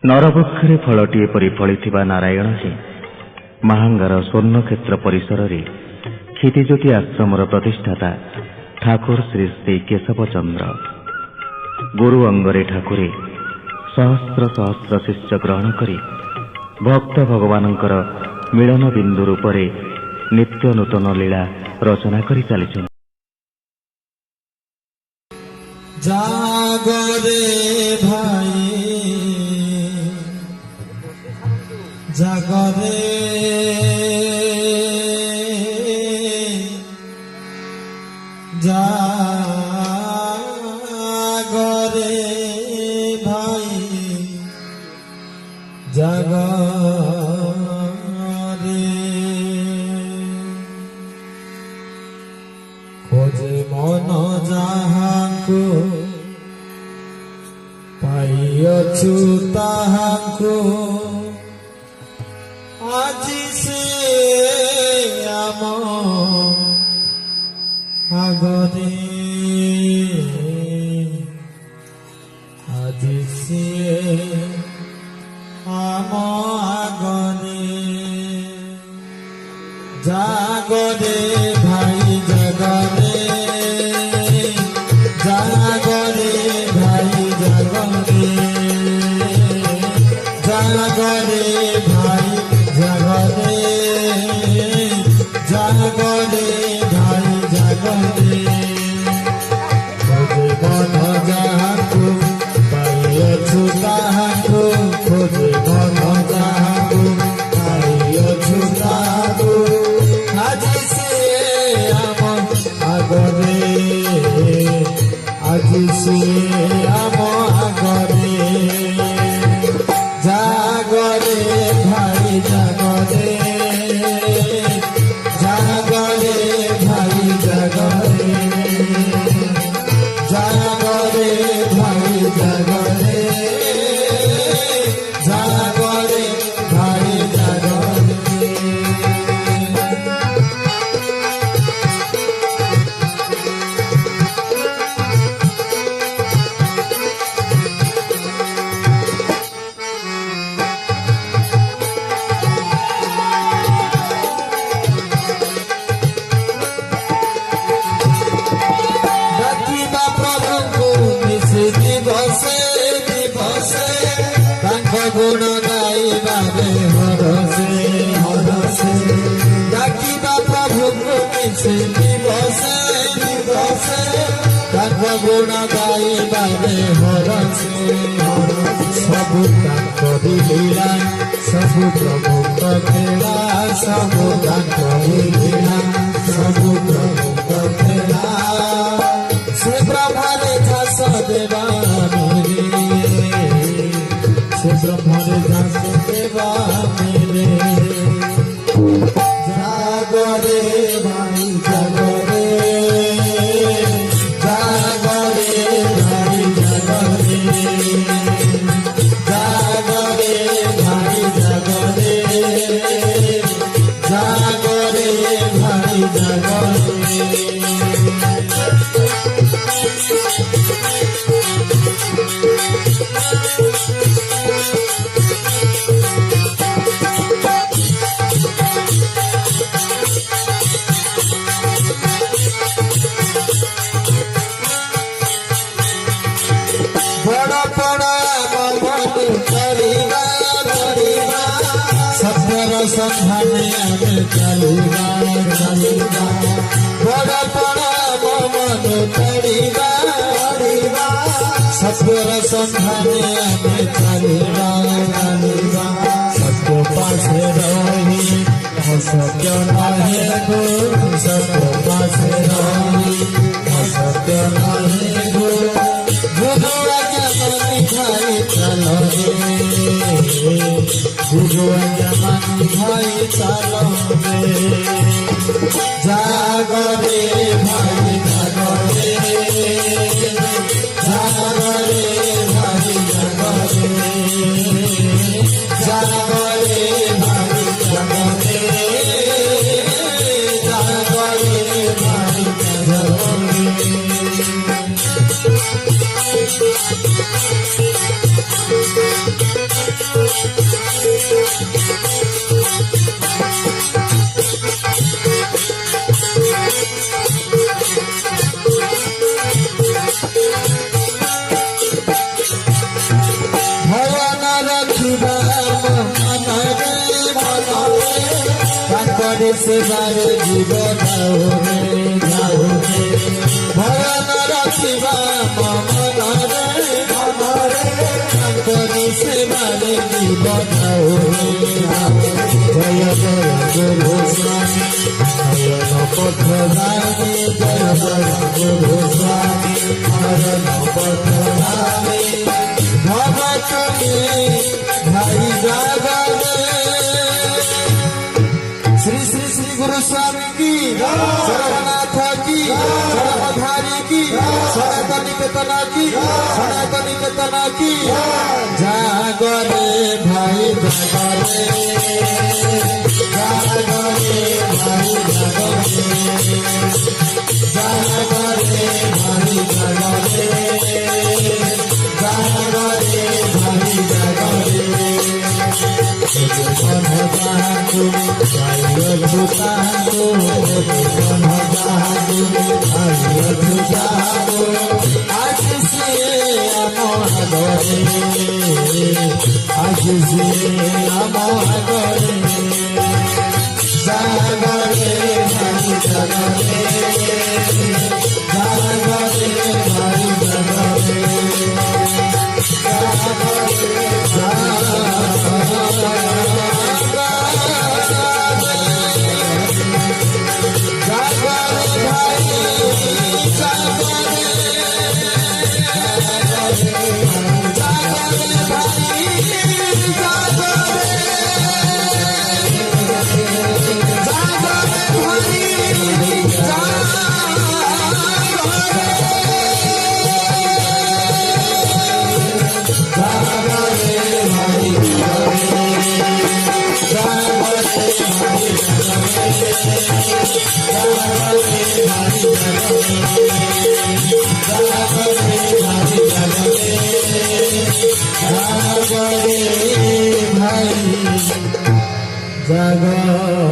ନରବକ୍ଷରେ ଫଳଟିଏ ପରି ଫଳିଥିବା ନାରାୟଣ ହିଁ ମାହାଙ୍ଗାର ସ୍ୱର୍ଣ୍ଣକ୍ଷେତ୍ର ପରିସରରେ କ୍ଷିତିଜ୍ୟୋତି ଆଶ୍ରମର ପ୍ରତିଷ୍ଠାତା ଠାକୁର ଶ୍ରୀ ଶ୍ରୀ କେଶବ ଚନ୍ଦ୍ର। ଗୁରୁ ଅଙ୍ଗରେ ଠାକୁରେ ସହସ୍ର ସହସ୍ର ଶିଷ୍ୟ ଗ୍ରହଣ କରି ଭକ୍ତ ଭଗବାନଙ୍କର ମିଳନ ବିନ୍ଦୁ ରୂପରେ ନିତ୍ୟ ନୂତନ ଲୀଳା ରଚନା କରି ଚାଲିଛନ୍ତି। ଜାଗରେ ଭାଇ ଜାଗରେ ଜାଗରେ ଭାଇ ଜାଗରେ ଖୋଜେ ମନ ଯାହାଙ୍କୁ ପାଇଅଛୁ ତାହାଙ୍କୁ ଆଜି ସେ ଆମ ଆଗରେ ଆଜି ସିଏ ଆମ ଆଗରେ ଜାଗରେ ଭାଇ ଜାଗରେ ଜାଗରେ ଭାଇ ଜାଗରେ ଜାଗରେ ଭାଇ ଜାଗରେ ଜାଗରେ ଭାଇ ଜାଗରେ ଖୋଜେ ମନ ଯାହାଙ୍କୁ ପାଇଅଛୁ ତାହାଙ୍କୁ ଖୋଜେ ମନ ଯାହାଙ୍କୁ ପାଇଅଛୁ ତାହାଙ୍କୁ ଆଜି ସେ ଆମ ଆଗରେ ଆଜି ସେ ଆମ ଆଗରେ ଜାଗରେ ଭାଇ ଜାଗରେ ଜାଗରେ ଭାଇ ଜାଗରେ ଜାଗରେ ଭାଇ ଜାଗରେ ଜାଗରେ ଭାଇ ଜାଗରେ ଗୁଣ ଗାଇବାରେ ହରସେ ହରସେ ଡାକିବା ପ୍ରଭୁଙ୍କୁ ମିଶି ଦିବସେ ଦିବସେ ତାଙ୍କ ଗୁଣ ଗାଇବାରେ ହରସେ ସବୁ ତାଙ୍କରି ଲୀଳା ସବୁ ପ୍ରଭୁଙ୍କ ଖେଳା ସବୁ ତାଙ୍କରି ଲୀଳା ସବୁ ପ୍ରଭୁଙ୍କ ଖେଳା ସେ ବ୍ରହ୍ମରେ ଚାଷ ଦେବା से ब्रह्मरे दास देवा मेरे जागरे भाई जागरे जागरे भाई जागरे जागरे भाई जागरे जागरे भाई जागरे सन्धाने आमे चलिबा चलिबा बड़ बड़ मन तड़िबा तड़िबा सत्वर सन्धाने आमे चलिबा चलिबा सत्य पासे रही असत्य नहे गो सत्य पासे रही असत्य नहे गो गुरु आज्ञा मानि खाई चलो गुरु आज्ञा मानि खाई चलो जागरे भाई जागरे जागरे भाई जागरे जागरे भाई जागरे जागरे भाई जागरे ତାଙ୍କରି ସେବାରେ ଯିବ ଯାଉ ରେ ଭୟ ନ ରଖିବା ମନରେ ତାଙ୍କରି ସେବାରେ ଯିବ ଯାଉ ରେ ଜୟ ଜୟ ଗୁରୁ ସ୍ୱାମୀ ହରଣ ପଥରାମୀ ଜୟ ଜୟ ଗୁରୁ ସ୍ୱାମୀ ହରଣ ପଥରାମୀ ভগত ভাই জাগরে শ্রী শ্রী শ্রী গুরু স্বামী কি সর্বনাথ কি সর্বধারী কি সনাতন নিকেতন কি সনাতন নিকেতন কি জাগরে ভাই জাগরে জাগরে ভাই জাগরে জাগরে ভাই জাগরে জাগরে ভাই জাগরে জীবন যাহাকু পাইলু তাহাকু জীবন যাহাকু পাইলু তাহাকু আজ সিয়ে আম আগরে আজ সিয়ে আম আগরে জাগরে ভাই জাগরে জাগরে ভাই জাগরে জাগরে ভাই জাগরে